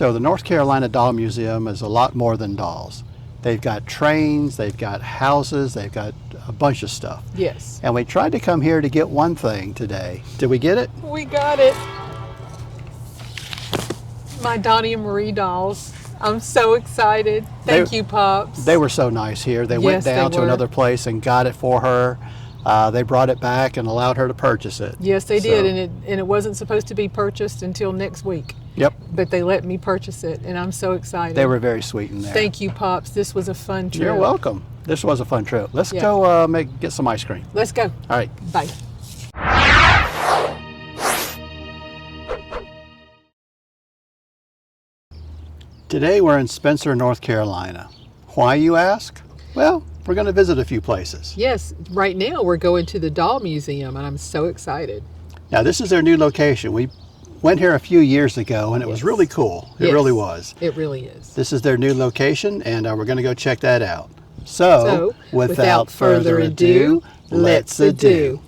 So the North Carolina Doll Museum is a lot more than dolls. They've got trains, they've got houses, they've got a bunch of stuff. Yes. And we tried to come here to get one thing today. Did we get it? We got it. My Donnie and Marie dolls. I'm so excited. Thank you, Pops. They were so nice here. They went down to another place and got it for her. They brought it back and allowed her to purchase it. Yes, they did, and it wasn't supposed to be purchased until next week. Yep. But they let me purchase it, and I'm so excited. They were very sweet in there. Thank you, Pops. This was a fun trip. You're welcome. This was a fun trip. Let's go get some ice cream. Let's go. All right. Bye. Today we're in Spencer, North Carolina. Why, you ask? Well, we're going to visit a few places. Yes, right now we're going to the Doll Museum, and I'm so excited. Now, this is their new location. We went here a few years ago, and it was really cool. It really was. It really is. This is their new location, and we're going to go check that out. So without further ado, let's do.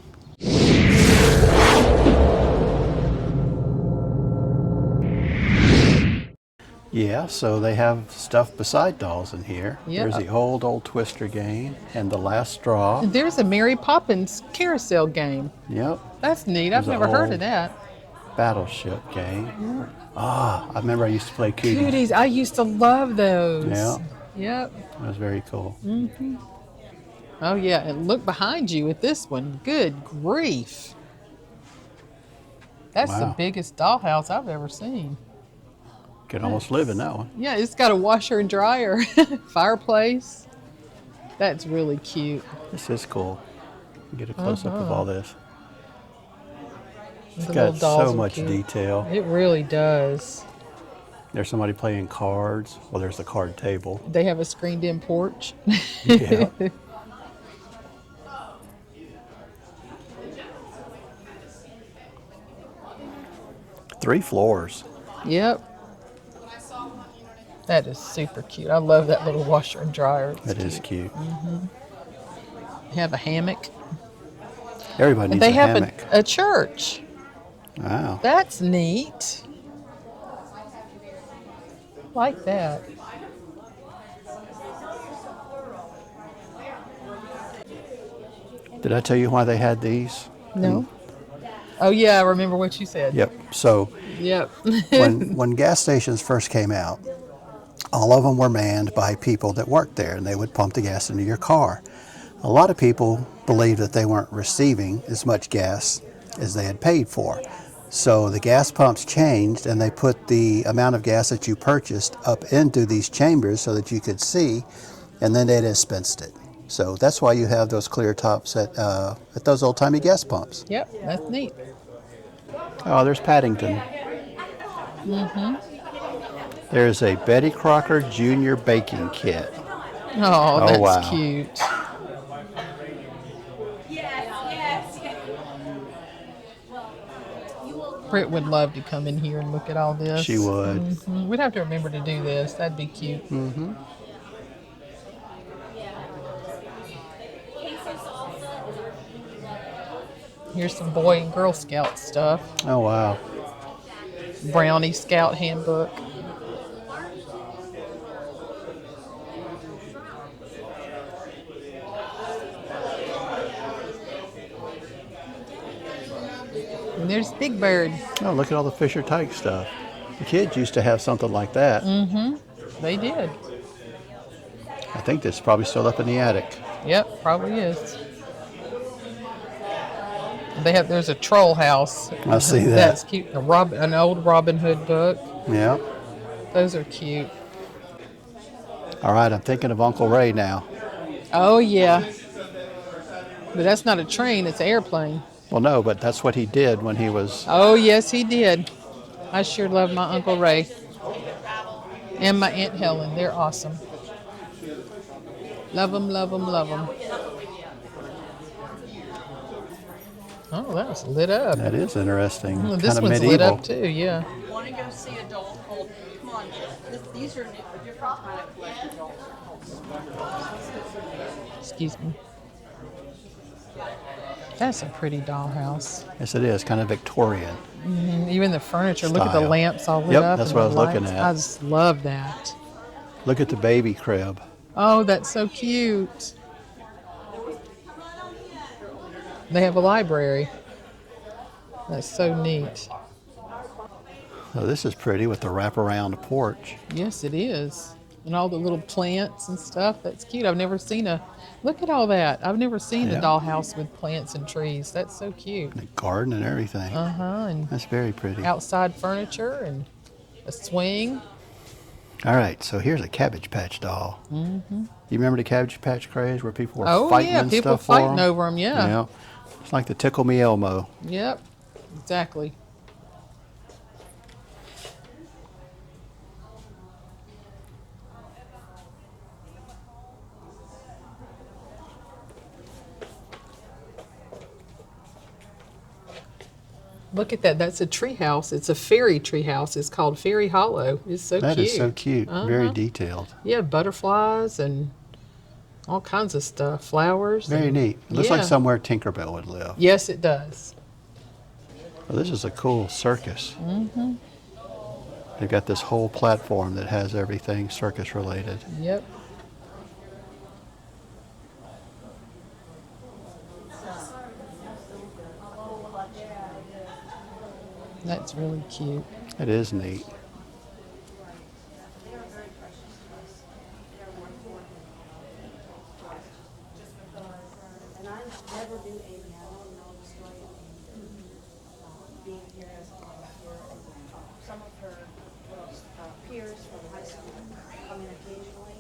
Yeah, so they have stuff beside dolls in here. Yep. There's the old Twister game and the Last Straw. There's a Mary Poppins carousel game. Yep. That's neat. I've never heard of that. Battleship game. I remember I used to play Cooties. Cooties. I used to love those. Yeah. Yep. That was very cool. Mm-hmm. Oh, yeah. And look behind you at this one. Good grief. That's the biggest dollhouse I've ever seen. Could almost live in that one. Yeah, it's got a washer and dryer, fireplace. That's really cute. This is cool. Get a close-up of all this. It's The got little dolls so are much cute. detail. It really does. There's somebody playing cards. Well, there's the card table. They have a screened-in porch. Yeah. 3 floors. Yep. That is super cute. I love that little washer and dryer. It is cute. Mm-hmm. They have a hammock. Everybody needs a hammock. And they have a church. Wow. That's neat. Like that. Did I tell you why they had these? No. Oh, yeah, I remember what you said. Yep. So Yep. when gas stations first came out, all of them were manned by people that worked there, and they would pump the gas into your car. A lot of people believed that they weren't receiving as much gas as they had paid for. So the gas pumps changed, and they put the amount of gas that you purchased up into these chambers so that you could see, and then they dispensed it. So that's why you have those clear tops at those old-timey gas pumps. Yep, that's neat. Oh, there's Paddington. Mm-hmm. There's a Betty Crocker Jr. baking kit. Oh, that's wow. cute. Britt would love to come in here and look at all this. She would. Mm-hmm. We'd have to remember to do this. That'd be cute. Mm-hmm. Here's some Boy and Girl Scout stuff. Oh, wow. Brownie Scout handbook. And there's Big Bird. Oh, look at all the Fisher Tyke stuff. The kids used to have something like that. Mm-hmm. They did. I think that's probably still up in the attic. Yep, probably is. There's a troll house. I see that. That's cute. An old Robin Hood book. Yeah. Those are cute. All right, I'm thinking of Uncle Ray now. Oh, yeah. But that's not a train, it's an airplane. Well, no, but that's what he did when he was... Oh, yes, he did. I sure love my Uncle Ray. And my Aunt Helen. They're awesome. Love them, love them, love them. Oh, that was lit up. That is interesting. Oh, this kind of one's medieval. lit up, too, yeah. Want to go see a doll called, come on, these are a different kind of collection dolls. Excuse me. That's a pretty dollhouse. Yes, it is. Kind of Victorian. And even the furniture. Look at the style. lamps all lit Yep, up. that's And what the I was looking lights. at. I just love that. Look at the baby crib. Oh, that's so cute. They have a library. That's so neat. Oh, this is pretty with the wraparound porch. Yes, it is. And all the little plants and stuff. That's cute. I've never seen a. Look at all that. I've never seen a Yeah. dollhouse with plants and trees. That's so cute. The garden and everything. Uh huh. And That's very pretty. outside furniture and a swing. All right, so here's a Cabbage Patch doll. Mm-hmm. You remember the Cabbage Patch craze where people were Oh fighting yeah, and people stuff for fighting them? over them. Yeah. Yeah. It's like the Tickle Me Elmo. Yep. Exactly. Look at that. That's a tree house. It's a fairy tree house. It's called Fairy Hollow. It's so That cute. is so cute. Very detailed. Yeah, butterflies and all kinds of stuff. Flowers. Very and- neat. It looks like Yeah. somewhere Tinkerbell would live. Yes, it does. Well, this is a cool circus. Mm-hmm. They've got this whole platform that has everything circus related. Yep. That's really cute. It is neat. And I never knew Amy. I don't know the story of Amy being here as a volunteer. And some of her peers from high school come in occasionally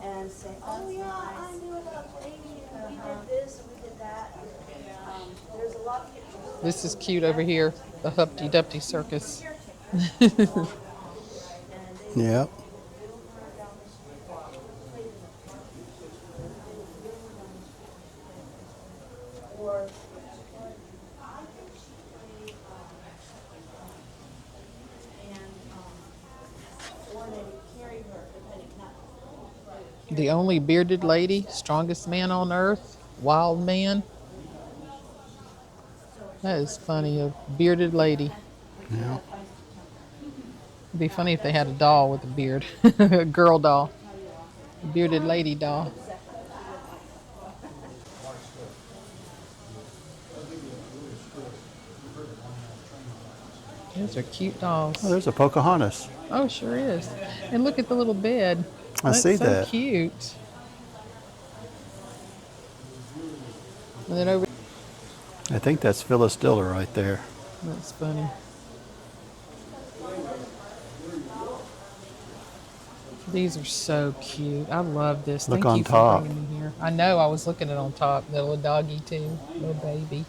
and say, "Oh yeah, I knew about Amy, and we did this and we did that." There's a lot of pictures. This is cute over here. The Humpty Dumpty Circus. Yep. The only bearded lady, strongest man on earth, wild man. That is funny, a bearded lady. Yeah. It'd be funny if they had a doll with a beard, a girl doll, a bearded lady doll. Those are cute dolls. Oh, there's a Pocahontas. Oh, sure is. And look at the little bed. I see so that. Cute. And then over. I think that's Phyllis Diller right there. That's funny. These are so cute. I love this. Look Thank on you for top. bringing me here. I know. I was looking at it on top. The little doggy too. Little baby.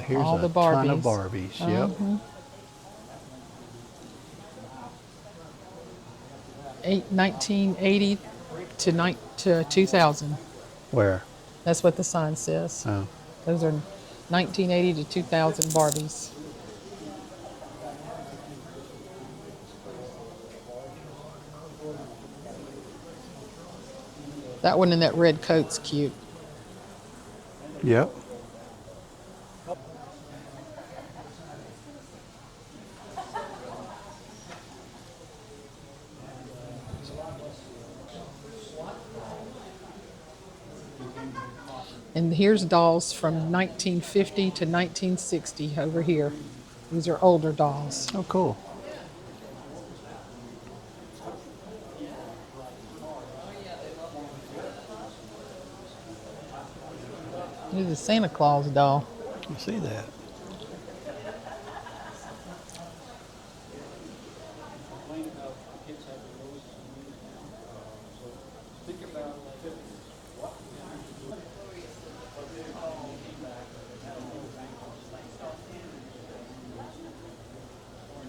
Here's All a the ton of Barbies. Barbies. Yep. Uh-huh. 1980 to 2000. Where? That's what the sign says. Oh. Those are 1980 to 2000 Barbies. That one in that red coat's cute. Yep. And here's dolls from 1950 to 1960 over here. These are older dolls. Oh, cool. Here's a Santa Claus doll. You see that?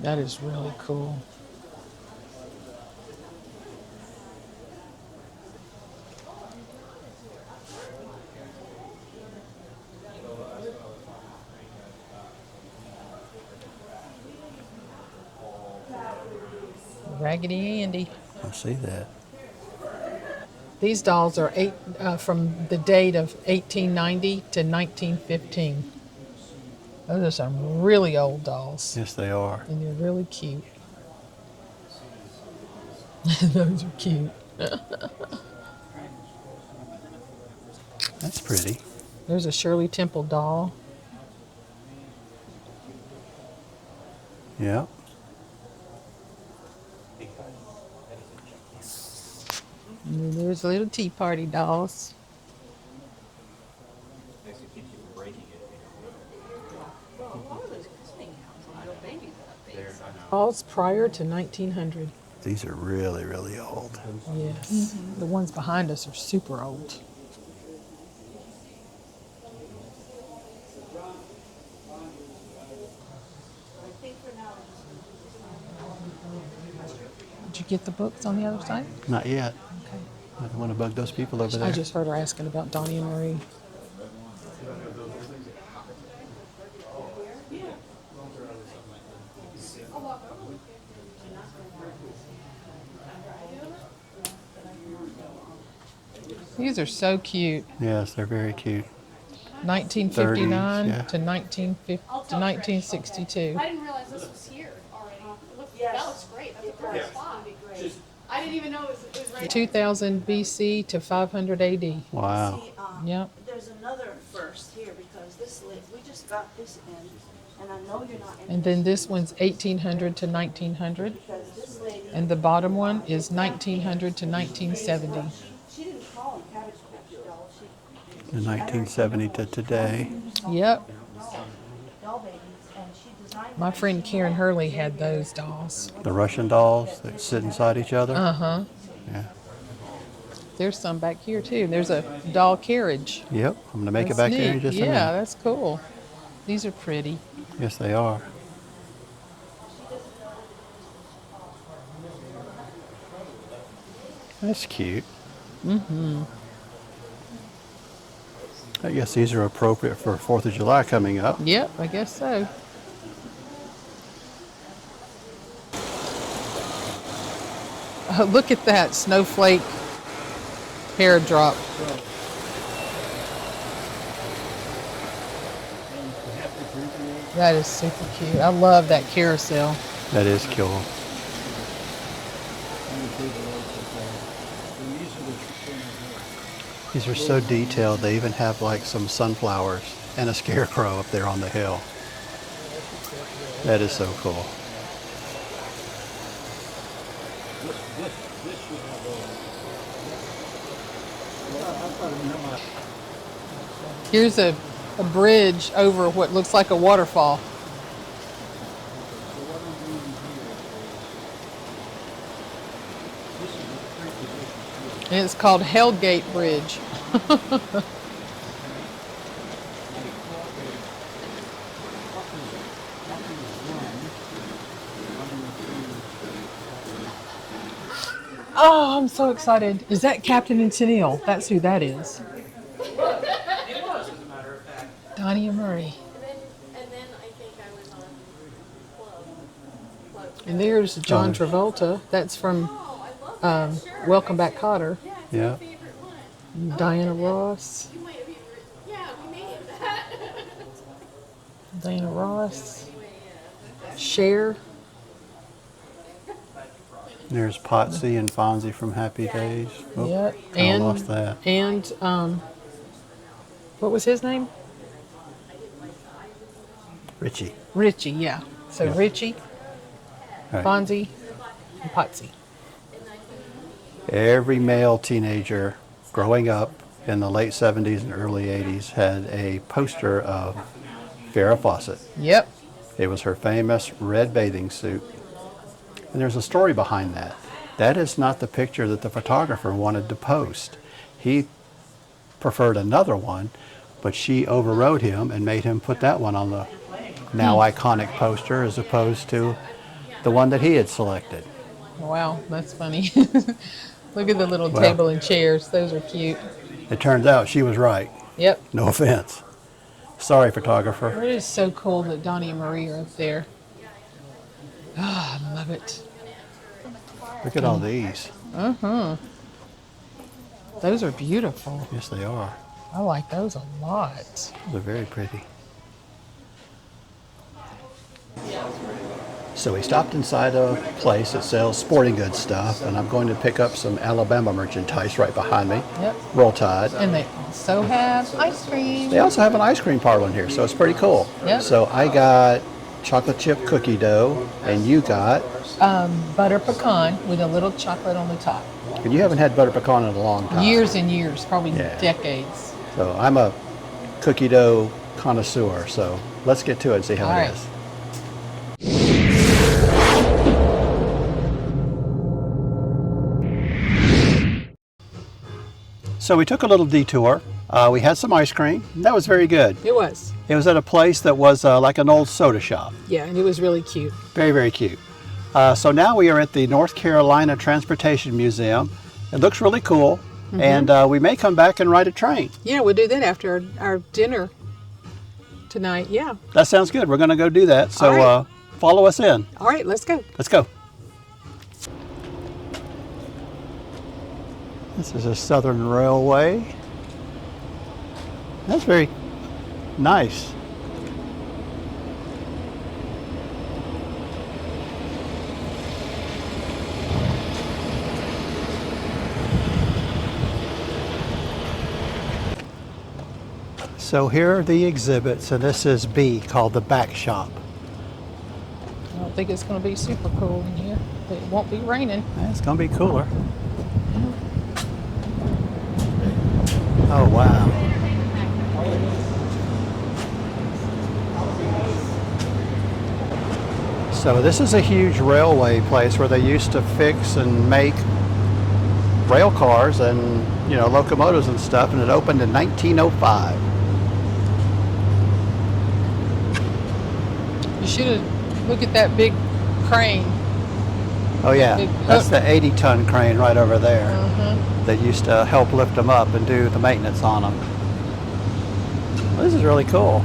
That is really cool. Raggedy Andy. I see that. These dolls are from the date of 1890 to 1915. Those are some really old dolls, Yes, they are. and they're really cute. Those are cute. That's pretty. There's a Shirley Temple doll. Yeah. And then there's little Tea Party dolls. Well, a lot of those listening houses, little babies that big. Dolls prior to 1900. These are really, really old. Yes. The ones behind us are super old. I think for now, Did you get the books on the other side? Not yet. Okay. I don't want to bug those people over there. I just heard her asking about Donnie and Marie. These are so cute. Yes, they're very cute. 1959 yeah. to 1962. I didn't realize this was here already. Yes. That looks great. That's a perfect spot. I didn't even know it was right. 2000 BC to 500 AD. Wow. see, Yep. there's another first here because this, we just got this in, and I know you're not interested. And then this one's 1800 to 1900. Because this lady, And the bottom one is 1900 to 1970. she didn't call them Cabbage Patch dolls, she, The 1970 to today. Yep. doll babies, and she designed. My friend Karen Hurley had those dolls. The Russian dolls that sit inside each other. Uh-huh. Yeah. There's some back here too. There's a doll carriage. Yep. I'm going to make it That's back there in neat. just a Yeah, minute. that's cool. These are pretty. Yes, they are. That's cute. Mm-hmm. I guess these are appropriate for 4th of July coming up. Yep, I guess so. Oh, look at that snowflake hair drop. That is super cute. I love that carousel. That is cool. These are so detailed. They even have like some sunflowers and a scarecrow up there on the hill. That is so cool. Here's a bridge over what looks like a waterfall. And it's called Hellgate Bridge. Oh, I'm so excited. Is that Captain and Tennille? That's who that is. Donnie and Marie. And then I think I was on Club. And there's John Travolta. That's from Oh, I love that shirt. Welcome Back, Kotter. Yeah, it's Yeah. my favorite one. Diana Ross. You might have even, yeah, we made that. Diana Ross. Cher. There's Potsy and Fonzie from Happy Days. Oh, Yep. I lost that. And what was his name? Richie. Richie, yeah. So Yeah. Richie, Right. Fonzie, and Potsy. Every male teenager growing up in the late 70s and early 80s had a poster of Farrah Fawcett. Yep. It was her famous red bathing suit. And there's a story behind that. That is not the picture that the photographer wanted to post. He preferred another one, but she overrode him and made him put that one on the now iconic poster as opposed to the one that he had selected. Wow, that's funny. Look at the little Well- table and chairs. Those are cute. It turns out she was right. Yep. No offense. Sorry, photographer. It is so cool that Donnie and Marie are up there. Ah, I love it. Look at all these. Those are beautiful. Yes, they are. I like those a lot. They're very pretty. So we stopped inside a place that sells sporting goods stuff, and I'm going to pick up some Alabama merchandise right behind me. Yep. Roll Tide. And they also have ice cream. They also have an ice cream parlor in here, so it's pretty cool. Yep. So I got chocolate chip cookie dough, and you got, Butter pecan with a little chocolate on the top. and you haven't had butter pecan in a long time. Years and years, probably Yeah. decades. So I'm a cookie dough connoisseur, so let's get to it and see how All it right. is. So we took a little detour. We had some ice cream. That was very good. It was. It was at a place that was like an old soda shop. Yeah, and it was really cute. Very, very cute. So now we are at the North Carolina Transportation Museum. It looks really cool, and we may come back and ride a train. Yeah, we'll do that after our dinner tonight. Yeah. That sounds good. We're going to go do that. So All right. follow us in. All right, let's go. Let's go. This is a Southern Railway. That's very nice. So here are the exhibits, and this is B, called the Back Shop. I don't think it's going to be super cool in here, but it won't be raining. It's going to be cooler. Oh, wow. So this is a huge railway place where they used to fix and make rail cars and, you know, locomotives and stuff, and it opened in 1905. You should have looked at that big crane. Oh yeah, Big that's hook. the 80-ton crane right over there that used to help lift them up and do the maintenance on them. Well, this is really cool.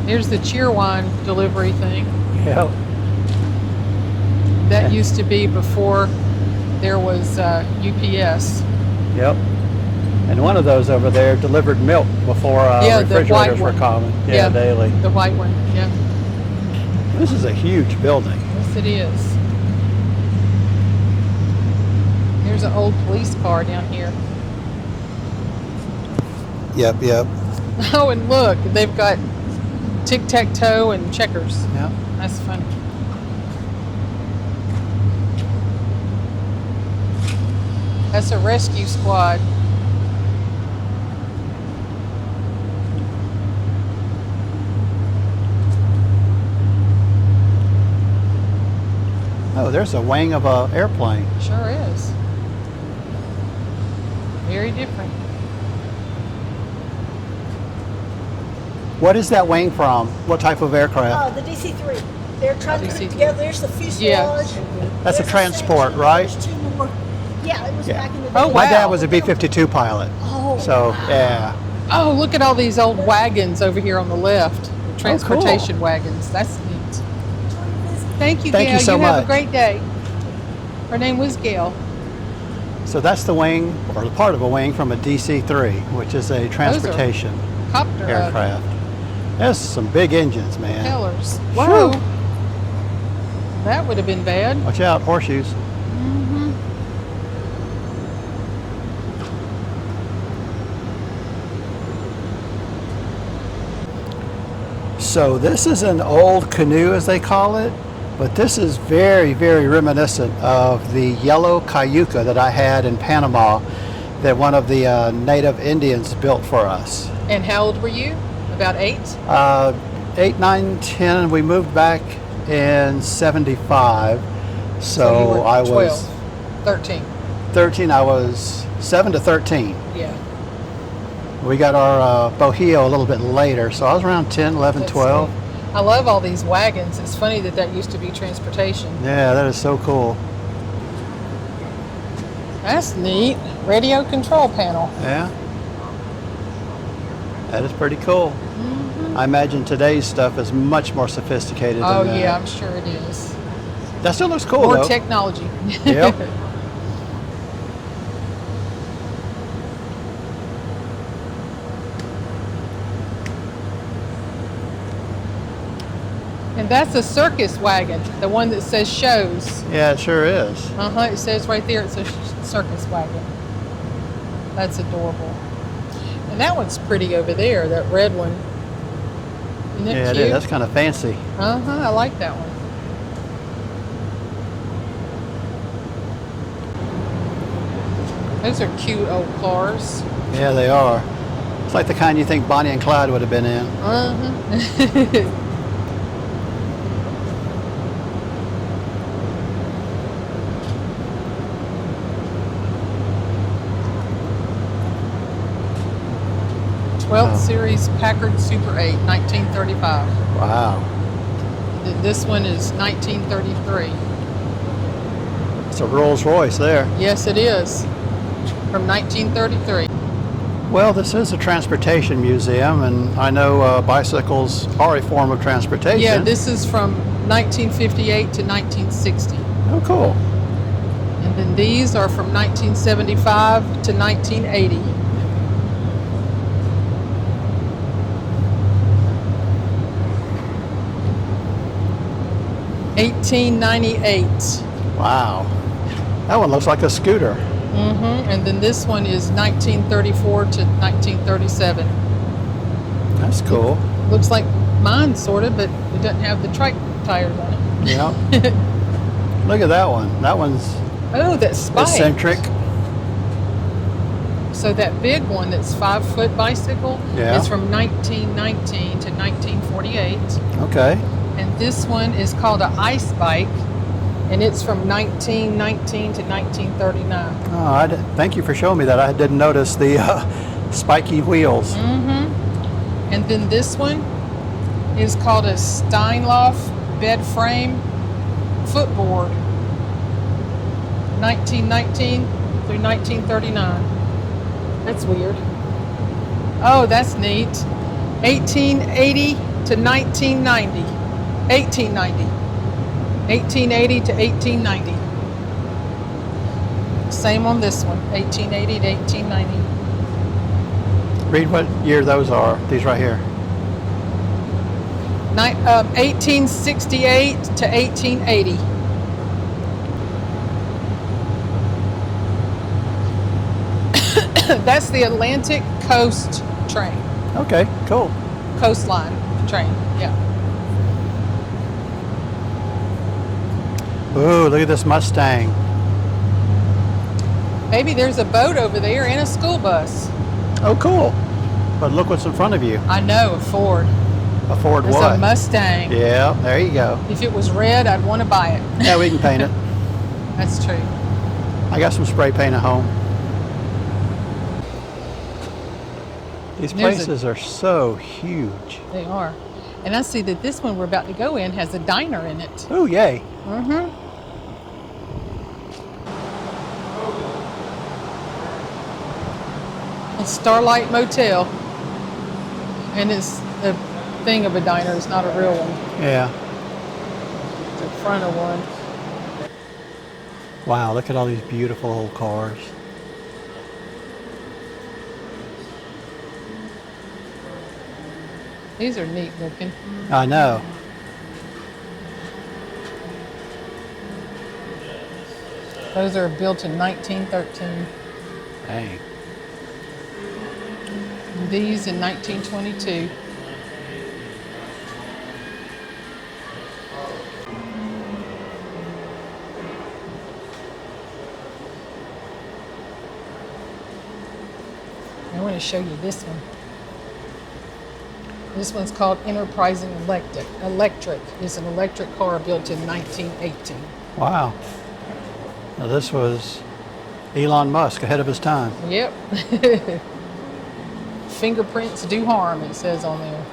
Here's the Cheerwine delivery thing. Yep. That used to be before there was UPS. Yep. And one of those over there delivered milk before Yeah, the refrigerators white were one. common. Yeah, daily. The white one, yeah. This is a huge building. Yes, it is. There's an old police car down here. Yep, yep. Oh, and look, they've got tic-tac-toe and checkers. Yep. That's funny. That's a rescue squad. Oh, there's a wing of an airplane. Sure is. Very different. What is that wing from? What type of aircraft? The DC-3. They're trying to put DC-3. it together. There's the fuselage. Yeah. That's a There's the transport, section. right? There's two more. Yeah, it was Yeah. back in the day. Oh, My dad wow. was a B-52 pilot. Oh, So, wow. yeah. Oh, look at all these old wagons over here on the left. Transportation cool. wagons. That's neat. Thank you, Thank Gail. you so have much. a great day. Her name was Gail. So that's the wing, or the part of a wing from a DC-3, which is a transportation Copter aircraft. There's some big engines, man. propellers. Whew. Whoa. That would have been bad. Watch out, horseshoes. So this is an old canoe, as they call it, but this is very, very reminiscent of the yellow cayuca that I had in Panama that one of the native Indians built for us. And how old were you? About 8? 8, 9, 10, and we moved back in 75. So, you were I 12, was 13. 13, I was 7 to 13. Yeah. We got our bohio a little bit later, so I was around 10, 11, That's 12. neat. I love all these wagons. It's funny that that used to be transportation. Yeah, that is so cool. That's neat. Radio control panel. Yeah. That is pretty cool. I imagine today's stuff is much more sophisticated Oh, than that. yeah, I'm sure it is. That still looks cool, More though. technology. Yep. And that's a circus wagon, the one that says shows. Yeah, it sure is. It says right there it's a circus wagon. That's adorable. And that one's pretty over there, that red one. Isn't it Yeah, cute? it is. That's kind of fancy. I like that one. Those are cute old cars. Yeah, they are. It's like the kind you think Bonnie and Clyde would have been in. Twelfth Series Packard Super 8, 1935. Wow. This one is 1933. It's a Rolls Royce there. Yes, it is. From 1933. Well, this is a transportation museum, and I know bicycles are a form of transportation. Yeah, this is from 1958 to 1960. Oh, cool. And then these are from 1975 to 1980. $18.98. Wow. That one looks like a scooter. And then this one is 1934 to 1937. That's cool. Looks like mine, sort of, but it doesn't have the trike tires on it. Yeah. Look at that one. That one's Oh, that's spiked. eccentric. So that big one that's 5-foot bicycle Yeah. is from 1919 to 1948. Okay. And this one is called an ice bike, and it's from 1919 to 1939. Oh, thank you for showing me that. I didn't notice the spiky wheels. And then this one is called a Steinlauf bed frame footboard, 1919 through 1939. That's weird. Oh, that's neat. 1880 to 1990. 1890. 1880 to 1890. Same on this one, 1880 to 1890. Read what year those are. These right here. 1868 to 1880. That's the Atlantic Coast train. Okay, cool. Coastline train, yeah. Ooh, look at this Mustang. Maybe there's a boat over there and a school bus. Oh, cool. But look what's in front of you. I know, a Ford. A Ford It's what? a Mustang. Yeah, there you go. If it was red, I'd want to buy it. Yeah, we can paint it. That's true. I got some spray paint at home. These There's places are so huge. They are. And I see that this one we're about to go in has a diner in it. Oh, yay. A Starlight Motel. And it's a thing of a diner, it's not a real one. Yeah. It's the front of one. Wow, look at all these beautiful old cars. These are neat looking. I know. Those are built in 1913. Dang. And these in 1922. I want to show you this one. This one's called Enterprising Electric. It's an electric car built in 1918. Wow. Now this was Elon Musk ahead of his time. Yep. Fingerprints do harm, it says on there.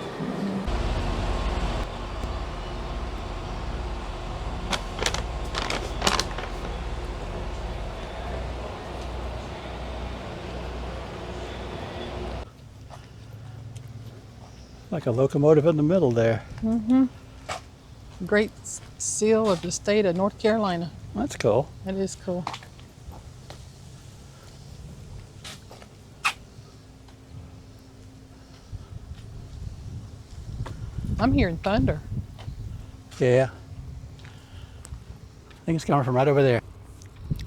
Like a locomotive in the middle there. Great Seal of the state of North Carolina. That's cool. That is cool. I'm hearing thunder. Yeah. I think it's coming from right over there.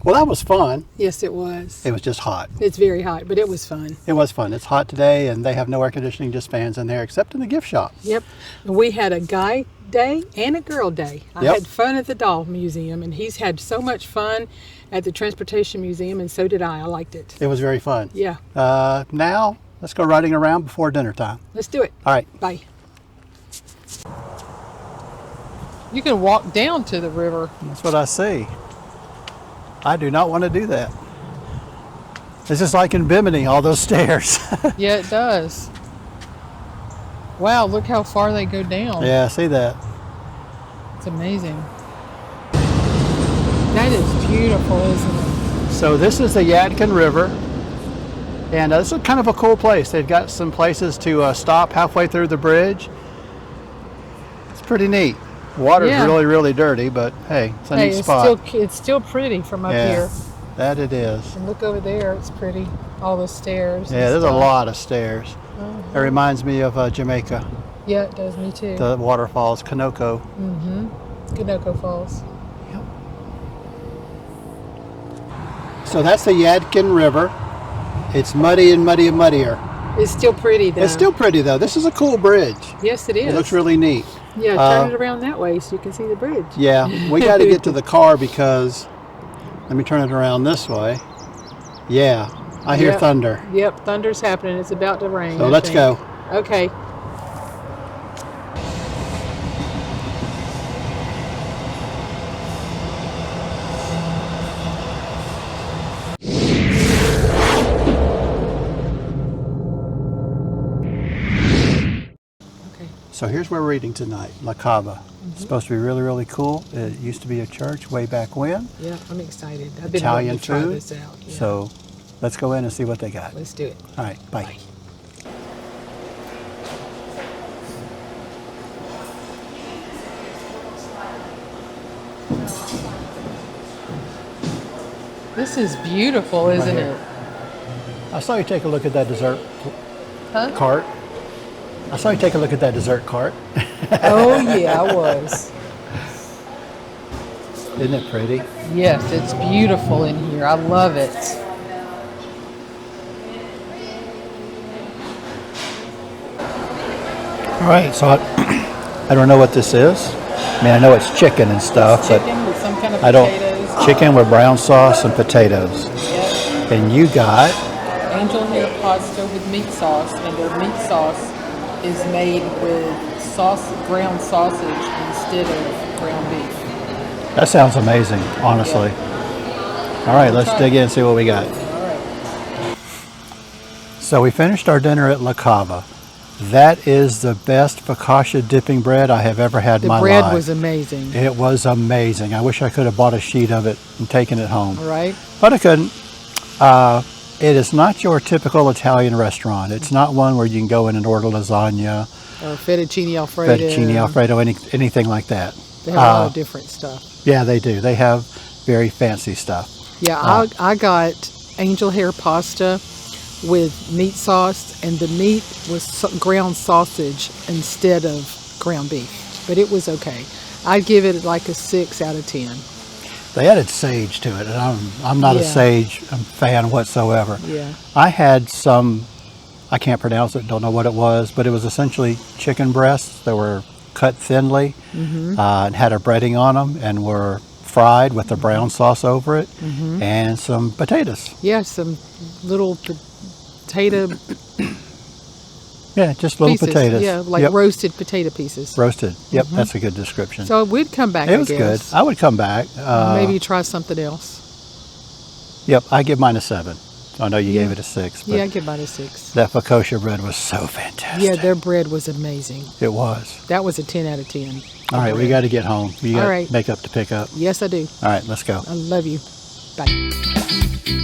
Well, that was fun. Yes, it was. It was just hot. It's very hot, but it was fun. It was fun. It's hot today, and they have no air conditioning, just fans in there, except in the gift shop. Yep. And we had a guy day and a girl day. I Yep. had fun at the doll museum, and he's had so much fun at the transportation museum, and so did I. I liked it. It was very fun. Yeah. Now, let's go riding around before dinner time. Let's do it. All right. Bye. You can walk down to the river. That's what I see. I do not want to do that. It's just like in Bimini, all those stairs. Yeah, it does. Wow, look how far they go down. Yeah, I see that. It's amazing. That is beautiful, isn't it? So this is the Yadkin River, and this is kind of a cool place. They've got some places to stop halfway through the bridge. It's pretty neat. Water's Yeah. really, really dirty, but hey, it's a neat spot. It's still pretty from up Yeah, here. that it is. And look over there, it's pretty. All the stairs. and Yeah, there's a stuff. lot of stairs. It reminds me of Jamaica, Yeah, it does me too. the waterfalls, Kanoko. Kanoko Falls. So that's the Yadkin River. It's muddy and muddy and muddier. It's still pretty though. It's still pretty though. This is a cool bridge. Yes, it is. It looks really neat. Yeah, turn it around that way so you can see the bridge. Yeah, we got to get to the car because, let me turn it around this way. Yeah, I hear Yep. thunder. Yep, thunder's happening. It's about to rain. So I let's think. go. Okay. So here's where we're eating tonight, La Cava. It's supposed to be really, really cool. It used to be a church way back when. Yeah, I'm excited. I've been Italian wanting to try food. this out. Yeah. So let's go in and see what they got. Let's do it. All right, bye. This is beautiful, isn't here. it? I saw you take a look at that dessert Huh? cart. I saw you take a look at that dessert cart. Oh yeah, I was. Isn't it pretty? Yes, it's beautiful in here. I love it. All right, so I don't know what this is. I mean, I know it's chicken and stuff, but Chicken with some kind of I don't. potatoes. Chicken with brown sauce and potatoes. Yep. And you got, Angel hair pasta with meat sauce, and their meat sauce is made with ground sausage instead of ground beef. that sounds amazing, honestly. All right, let's dig in and see what we got. All right. So we finished our dinner at La Cava. That is the best focaccia dipping bread I have ever had in my The bread life. was amazing. It was amazing. I wish I could have bought a sheet of it and taken it home. All right. But I couldn't. It is not your typical Italian restaurant. It's not one where you can go in and order lasagna, Or fettuccine alfredo. fettuccine alfredo, anything like that. They have a lot of different stuff. Yeah, they do. They have very fancy stuff. Yeah, I got angel hair pasta with meat sauce, and the meat was ground sausage instead of ground beef. But it was okay. I'd give it like a 6 out of 10. They added sage to it, and I'm not a Yeah. sage fan whatsoever. Yeah. I had some, I can't pronounce it, don't know what it was, but it was essentially chicken breasts that were cut thinly and had a breading on them and were fried with the brown sauce over it and some potatoes. Yeah, some little potato Yeah, just little pieces. potatoes. Yeah, like Yep. roasted potato pieces. Roasted. Yep, that's a good description. So we'd come back, it was I good. guess. I would come back. Maybe try something else. Yep, I give mine a 7. I know you gave it a 6, but Yeah, I'd give mine a 6. that focaccia bread was so fantastic. Yeah, their bread was amazing. It was. That was a 10 out of 10. All right, we got to get home. You got All right. makeup to pick up. Yes, I do. All right, let's go. I love you. Bye.